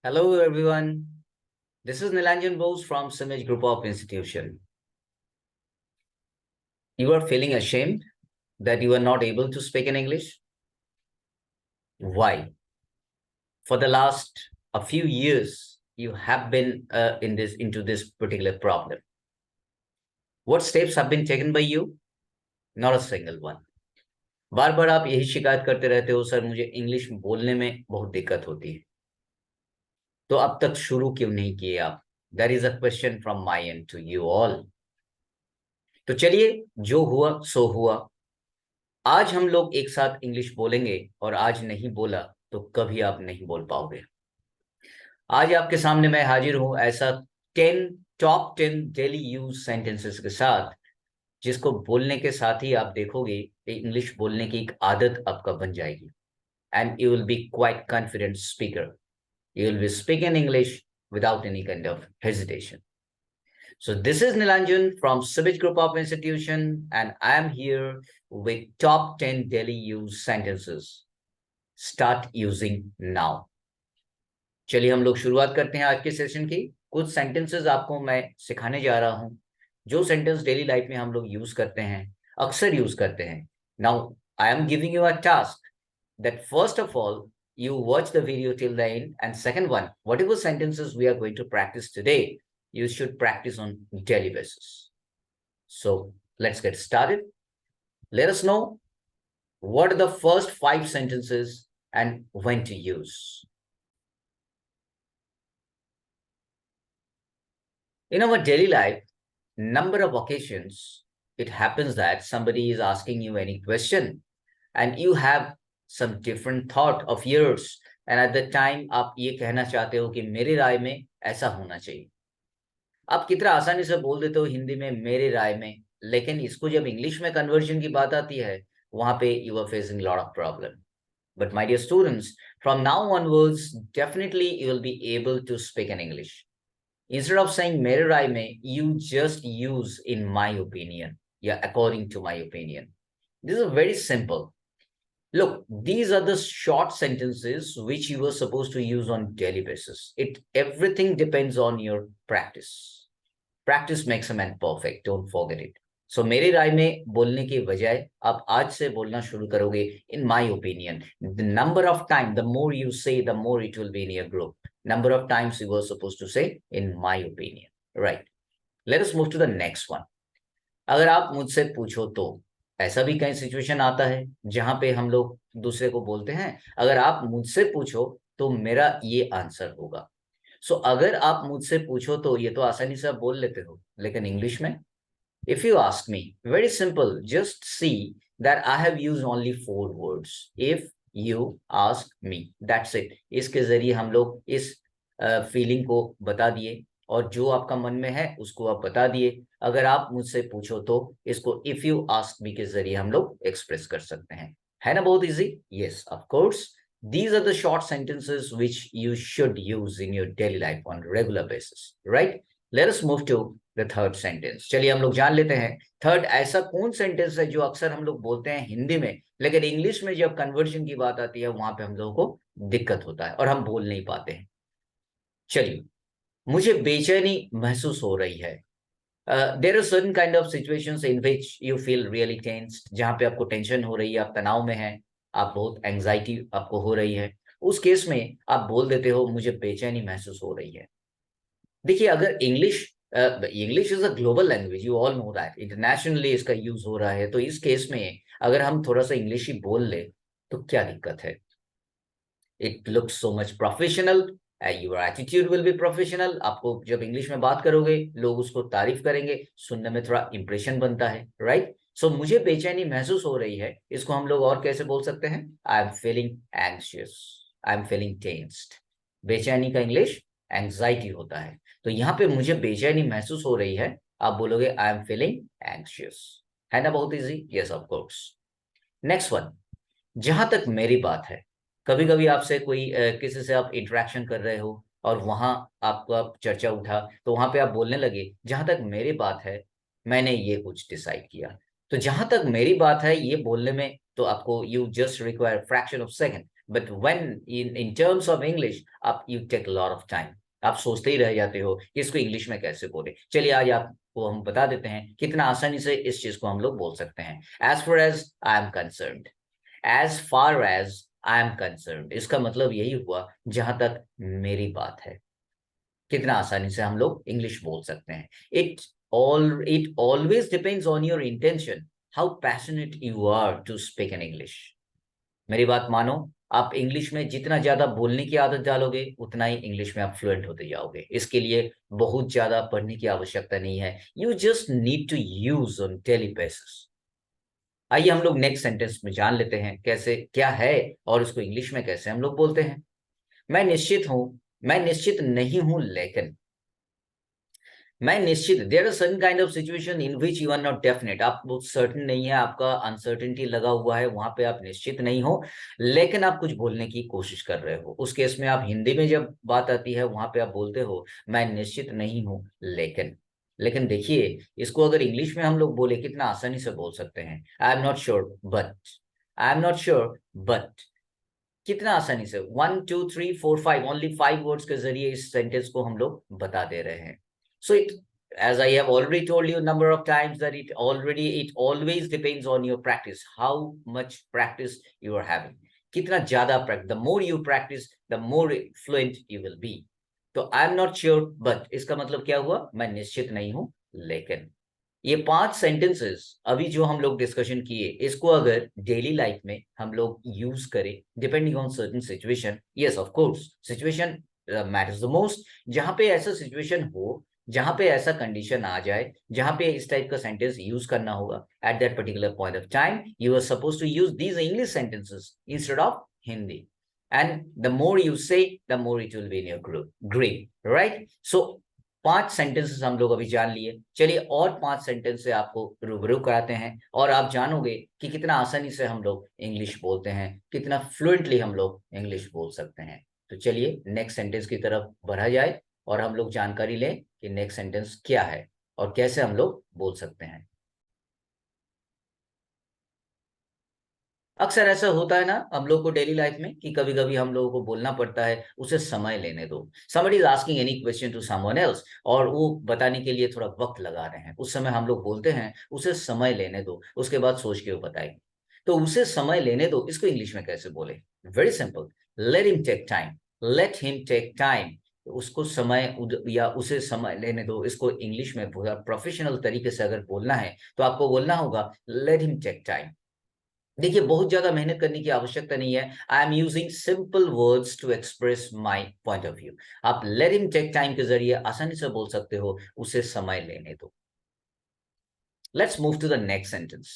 Hello everyone. This is Nilanjan Bose from Simage Group of Institution. You are feeling ashamed that you are not able to speak in English? Why? For the last a few years, you have been into this particular problem. What steps have been taken by you? Not a single one. बार बार आप यही शिकायत करते रहते हो, sir मुझे English बोलने में बहुत दिक्कत होती है। तो अब तक शुरू क्यों नहीं किए आप? That is a question from my end to you all. तो चलिए, जो हुआ सो हुआ। आज हम लोग एक साथ इंग्लिश बोलेंगे और आज नहीं बोला तो कभी आप नहीं बोल पाओगे। आज आपके सामने मैं हाजिर हूं ऐसा 10 टॉप 10 डेली यूज सेंटेंसेस के साथ, जिसको बोलने के साथ ही आप देखोगे इंग्लिश बोलने की एक आदत आपका बन जाएगी। And you will be quite confident speaker. You will be speak in English without any kind of hesitation. So this is Nilanjan from Civic Group of Institution, and I am here with top 10 daily use sentences. Start using now. चलिए हम लोग शुरुआत करते हैं आज के session की। कुछ सेंटेंसेस आपको मैं सिखाने जा रहा हूं, जो सेंटेंस डेली लाइफ में हम लोग यूज करते हैं, अक्सर यूज करते हैं। Now I am giving you a task that first of all you watch the video till the end, and second one, whatever sentences we are going to practice today, you should practice on daily basis. So let's get started. Let us know what are the first 5 sentences and when to use. In our daily life, number of occasions it happens that somebody is asking you any question and you have some different thought of yours, and at the time आप ये कहना चाहते हो कि मेरी राय में ऐसा होना चाहिए। आप कितना आसानी से बोल देते हो हिंदी में मेरे राय में, लेकिन इसको जब इंग्लिश में कन्वर्जन की बात आती है, वहां पे you are facing lot of problem. But my dear students, from now onwards, definitely you will be able to speak in English. Instead of saying mere raay mein, you just use in my opinion. Yeah, according to my opinion. This is very simple. Look, these are the short sentences which you are supposed to use on daily basis. Everything depends on your practice. Practice makes a man perfect. Don't forget it. So मेरी राय में बोलने की बजाय आप आज से बोलना शुरू करोगे in my opinion. The number of time, the more you say, the more it will be in your group. Number of times you were supposed to say in my opinion. Right. Let us move to the next one. अगर आप मुझसे पूछो तो, ऐसा भी कई situation आता है जहां पे हम लोग दूसरे को बोलते हैं अगर आप मुझसे पूछो तो मेरा ये आंसर होगा। सो अगर आप मुझसे पूछो तो ये तो आसानी से आप बोल लेते हो, लेकिन इंग्लिश में if you ask me, very simple, just see that I have used only 4 words. If you ask me, that's it. इसके जरिए हम लोग इस फीलिंग को बता दिए और जो आपका मन में है उसको आप बता दिए। अगर आप मुझसे पूछो तो इसको इफ यू आस्क मी के जरिए हम लोग एक्सप्रेस कर सकते हैं। है ना बहुत easy? Yes, of course. These are the short sentences which you should use in your daily life on regular basis, right? Let us move to the third sentence. चलिए हम लोग जान लेते हैं थर्ड ऐसा कौन सेंटेंस है जो अक्सर हम लोग बोलते हैं हिंदी में, लेकिन इंग्लिश में जब कन्वर्जन की बात आती है वहां पे हम लोगों को दिक्कत होता है और हम बोल नहीं पाते हैं। चलिए, मुझे बेचैनी महसूस हो रही है। There are certain kind of situations in which you feel really tensed, जहां पे आपको टेंशन हो रही है, आप तनाव में हैं, आप बहुत एंजाइटी आपको हो रही है। उस केस में आप बोल देते हो मुझे बेचैनी महसूस हो रही है। देखिए, अगर English is a global language, you all know that, internationally इसका यूज हो रहा है, तो इस केस में अगर हम थोड़ा सा इंग्लिश ही बोल ले तो क्या दिक्कत है? It looks so much professional, your attitude will be professional. आपको जब इंग्लिश में बात करोगे लोग उसको तारीफ करेंगे, सुनने में थोड़ा इंप्रेशन बनता है, राइट? सो मुझे बेचैनी महसूस हो रही है, इसको हम लोग और कैसे बोल सकते हैं? I am feeling anxious, I am feeling tensed. बेचैनी का इंग्लिश एंग्जाइटी होता है, तो यहाँ पे मुझे बेचैनी महसूस हो रही है, आप बोलोगे आई एम फीलिंग एंग्शियस। है ना बहुत easy? Yes, of course. Next one, जहां तक मेरी बात है। कभी कभी आपसे कोई किसी से आप इंटरेक्शन कर रहे हो और वहां आपका चर्चा उठा, तो वहां पे आप बोलने लगे जहां तक मेरी बात है मैंने ये कुछ डिसाइड किया। तो जहां तक मेरी बात है ये बोलने में तो आपको you just require fraction of second, but when in terms of English आप you take lot of time, आप सोचते ही रह जाते हो कि इसको इंग्लिश में कैसे बोले। चलिए आज आपको हम बता देते हैं कितना आसानी से इस चीज को हम लोग बोल सकते हैं। As far as I am concerned, as far as I am concerned इसका मतलब यही हुआ जहां तक मेरी बात है। कितना आसानी से हम लोग इंग्लिश बोल सकते हैं। It always depends on your intention, how passionate you are to speak in English. मेरी बात मानो, आप इंग्लिश में जितना ज्यादा बोलने की आदत डालोगे उतना ही इंग्लिश में आप फ्लुएंट होते जाओगे। इसके लिए बहुत ज्यादा पढ़ने की आवश्यकता नहीं है, you just need to use on daily basis. आइए हम लोग नेक्स्ट सेंटेंस में जान लेते हैं कैसे क्या है और इसको इंग्लिश में कैसे हम लोग बोलते हैं। मैं निश्चित हूं, मैं निश्चित नहीं हूं लेकिन, मैं निश्चित, there are certain kind of situation in which you are not definite, आप बहुत सर्टेन नहीं है, आपका अनसर्टेनिटी लगा हुआ है, वहां पे आप निश्चित नहीं हो लेकिन आप कुछ बोलने की कोशिश कर रहे हो। उस केस में आप हिंदी में जब बात आती है वहां पे आप बोलते हो मैं निश्चित नहीं हूं लेकिन। लेकिन देखिए इसको अगर इंग्लिश में हम लोग बोले कितना आसानी से बोल सकते हैं, I am not sure but, I am not sure but, कितना आसानी से 1 2 3 4 5 ओनली 5 वर्ड्स के जरिए इस सेंटेंस को हम लोग बता दे रहे हैं। So it, as I have already told you a number of times that it always depends on your practice, how much practice you are having, कितना ज्यादा practice, the more you practice the more fluent you will be। तो I am not sure but इसका मतलब क्या हुआ, मैं निश्चित नहीं हूं लेकिन। ये 5 सेंटेंसेस अभी जो हम लोग डिस्कशन किए, इसको अगर डेली लाइफ में हम लोग यूज करें depending on certain situation, yes of course situation matters the most. जहां पे ऐसा सिचुएशन हो, जहां पे ऐसा कंडीशन आ जाए जहां पे इस टाइप का सेंटेंस यूज करना होगा, at that particular point of time you are suppose to use these English sentences instead of Hindi, and the more you say the more it will be in your group grade, right? So 5 sentences हम लोग अभी जान लिए। चलिए और 5 sentence से आपको रूबरू कराते हैं और आप जानोगे कि कितना आसानी से हम लोग इंग्लिश बोलते हैं, कितना फ्लुएंटली हम लोग इंग्लिश बोल सकते हैं। तो चलिए नेक्स्ट सेंटेंस की तरफ बढ़ा जाए और हम लोग जानकारी लें कि नेक्स्ट सेंटेंस क्या है और कैसे हम लोग बोल सकते हैं। अक्सर ऐसा होता है ना हम लोग को डेली लाइफ में कि कभी कभी हम लोगों को बोलना पड़ता है, उसे समय लेने दो। Somebody is asking any question to someone else और वो बताने के लिए थोड़ा वक्त लगा रहे हैं, उस समय हम लोग बोलते हैं उसे समय लेने दो, उसके बाद सोच के वो बताएंगे। तो उसे समय लेने दो इसको इंग्लिश में कैसे बोले, very simple, let him take time, let him take time. उसको समय या उसे समय लेने दो, इसको इंग्लिश में पूरा प्रोफेशनल तरीके से अगर बोलना है तो आपको बोलना होगा लेट हिम टेक टाइम। देखिए बहुत ज्यादा मेहनत करने की आवश्यकता नहीं है, I am using simple words to express my point of view. आप लेट हिम टेक टाइम के जरिए आसानी से बोल सकते हो उसे समय लेने दो। Let's move to the next sentence.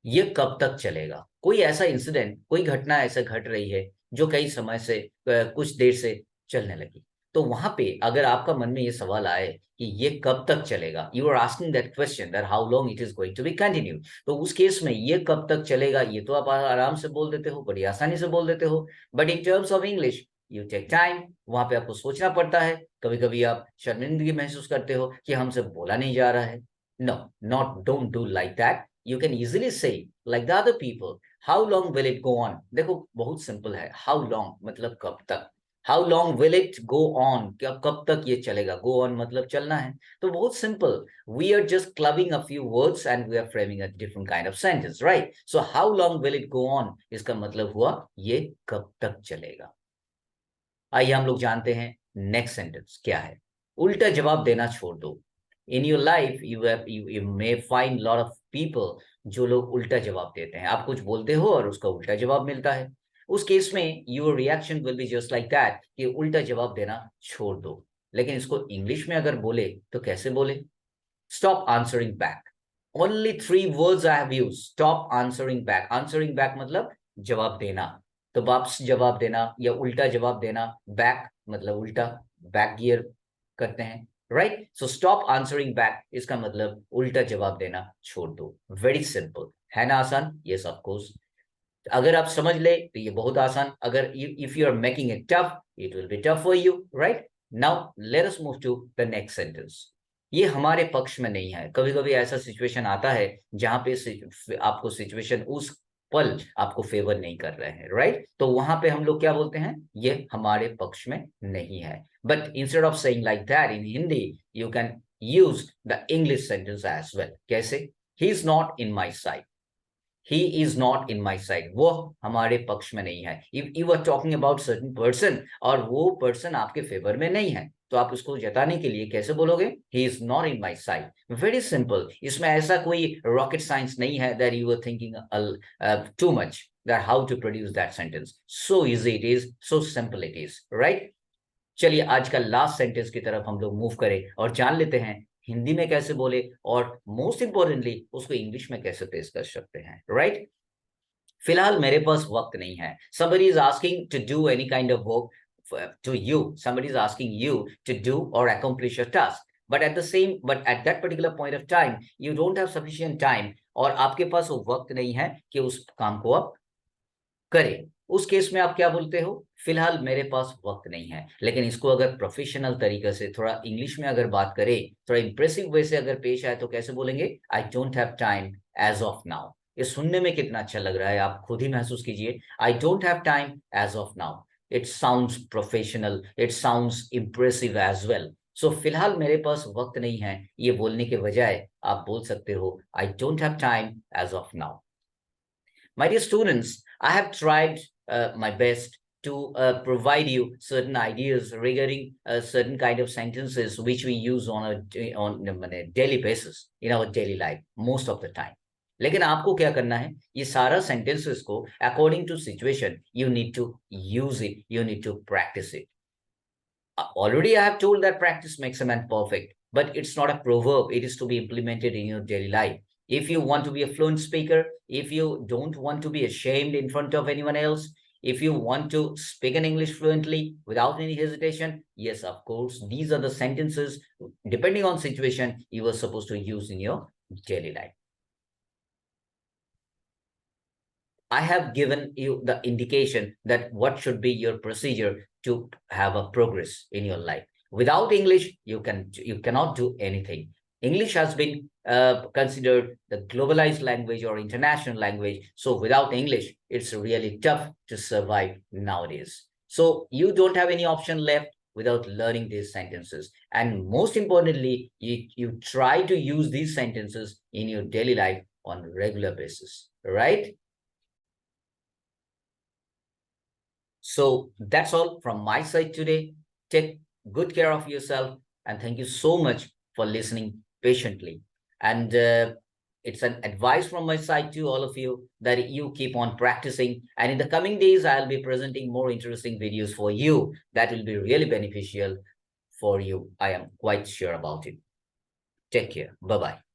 ये कब तक चलेगा, कोई ऐसा इंसिडेंट, कोई घटना ऐसा घट रही है जो कई समय से कुछ देर से चलने लगी। तो वहां पे अगर आपका मन में ये सवाल आए कि ये कब तक चलेगा, you are asking that question that how long it is going to be continue, तो उस केस में ये कब तक चलेगा ये तो आप आराम से बोल देते हो, बड़ी आसानी से बोल देते हो। But in terms of English you take time, वहां पे आपको सोचना पड़ता है, कभी कभी आप शर्मिंदगी महसूस करते हो कि हमसे बोला नहीं जा रहा है। No, not, don't do like that. You can easily say like the other people, how long will it go on? देखो बहुत सिंपल है, how long मतलब कब तक, how long will it go on, क्या कब तक ये चलेगा, go on मतलब चलना है। तो बहुत simple, we are just clubbing a few words and we are framing a different kind of sentence, right? So how long will it go on इसका मतलब हुआ ये कब तक चलेगा। आइए हम लोग जानते हैं नेक्स्ट सेंटेंस क्या है। उल्टा जवाब देना छोड़ दो। In your life you may find lot of people जो लोग उल्टा जवाब देते हैं, आप कुछ बोलते हो और उसका उल्टा जवाब मिलता है। उस केस में your reaction will be just like that कि उल्टा जवाब देना छोड़ दो। लेकिन इसको इंग्लिश में अगर बोले तो कैसे बोले, stop answering back. Only 3 words I have used, stop answering back. Answering back मतलब जवाब देना, तो वापस जवाब देना या उल्टा जवाब देना, बैक मतलब उल्टा, बैक गियर करते हैं, right? So stop answering back इसका मतलब उल्टा जवाब देना छोड़ दो। वेरी सिंपल, है ना आसान? Yes of course. अगर आप समझ ले तो ये बहुत आसान, अगर if you are making it tough it will be tough for you, right? Now let us move to the next sentence. ये हमारे पक्ष में नहीं है, कभी कभी ऐसा सिचुएशन आता है जहां पे आपको सिचुएशन उस पल आपको फेवर नहीं कर रहे हैं, राइट? तो वहां पे हम लोग क्या बोलते हैं, ये हमारे पक्ष में नहीं है। But instead of saying like that in Hindi, you can use the English sentence as well. कैसे? He is not in my side, he is not in my side, वो हमारे पक्ष में नहीं है। if you are talking about certain person और वो person आपके फेवर में नहीं है, तो आप उसको जताने के लिए कैसे बोलोगे? he is not in my side। very simple। इसमें ऐसा कोई rocket science नहीं है that you were thinking too much that how to produce that sentence। so easy it is, so simple it is, right? चलिए आज का last sentence की तरफ हम लोग मूव करें और जान लेते हैं हिंदी में कैसे बोले और मोस्ट इंपॉर्टेंटली उसको इंग्लिश में कैसे पेश कर सकते हैं, राइट? फिलहाल मेरे पास वक्त नहीं है। somebody is asking to do any kind of work to you, somebody is asking you to do or accomplish a task, but at that particular point of time you don't have sufficient time और आपके पास वो वक्त नहीं है कि उस काम को आप करें। उस केस में आप क्या बोलते हो? फिलहाल मेरे पास वक्त नहीं है। लेकिन इसको अगर प्रोफेशनल तरीके से थोड़ा इंग्लिश में अगर बात करें, थोड़ा इंप्रेसिव वे से अगर पेश आए तो कैसे बोलेंगे? I don't have time as of now. ये सुनने में कितना अच्छा लग रहा है, आप खुद ही महसूस कीजिए। I don't have time as of now, it sounds professional, it sounds impressive as well. So फिलहाल मेरे पास वक्त नहीं है, ये बोलने के बजाय आप बोल सकते हो I don't have time as of now. My dear students, I have tried my best to provide you certain ideas regarding certain kind of sentences which we use on a daily basis in our daily life most of the time. लेकिन आपको क्या करना है? ये सारा sentences को according to situation you need to use it, you need to practice it. Already I have told that practice makes a man perfect, but it's not a proverb. It is to be implemented in your daily life. If you want to be a fluent speaker, if you don't want to be ashamed in front of anyone else, if you want to speak in English fluently without any hesitation, yes, of course, these are the sentences, depending on situation, you are supposed to use in your daily life. I have given you the indication that what should be your procedure to have a progress in your life. Without English, you cannot do anything. English has been considered the globalized language or international language. So without English, it's really tough to survive nowadays. So you don't have any option left without learning these sentences. And most importantly, you try to use these sentences in your daily life on a regular basis, right? So that's all from my side today. Take good care of yourself and thank you so much for listening patiently. And it's an advice from my side to all of you that you keep on practicing. And in the coming days, I'll be presenting more interesting videos for you that will be really beneficial for you. I am quite sure about it. Take care. Bye-bye.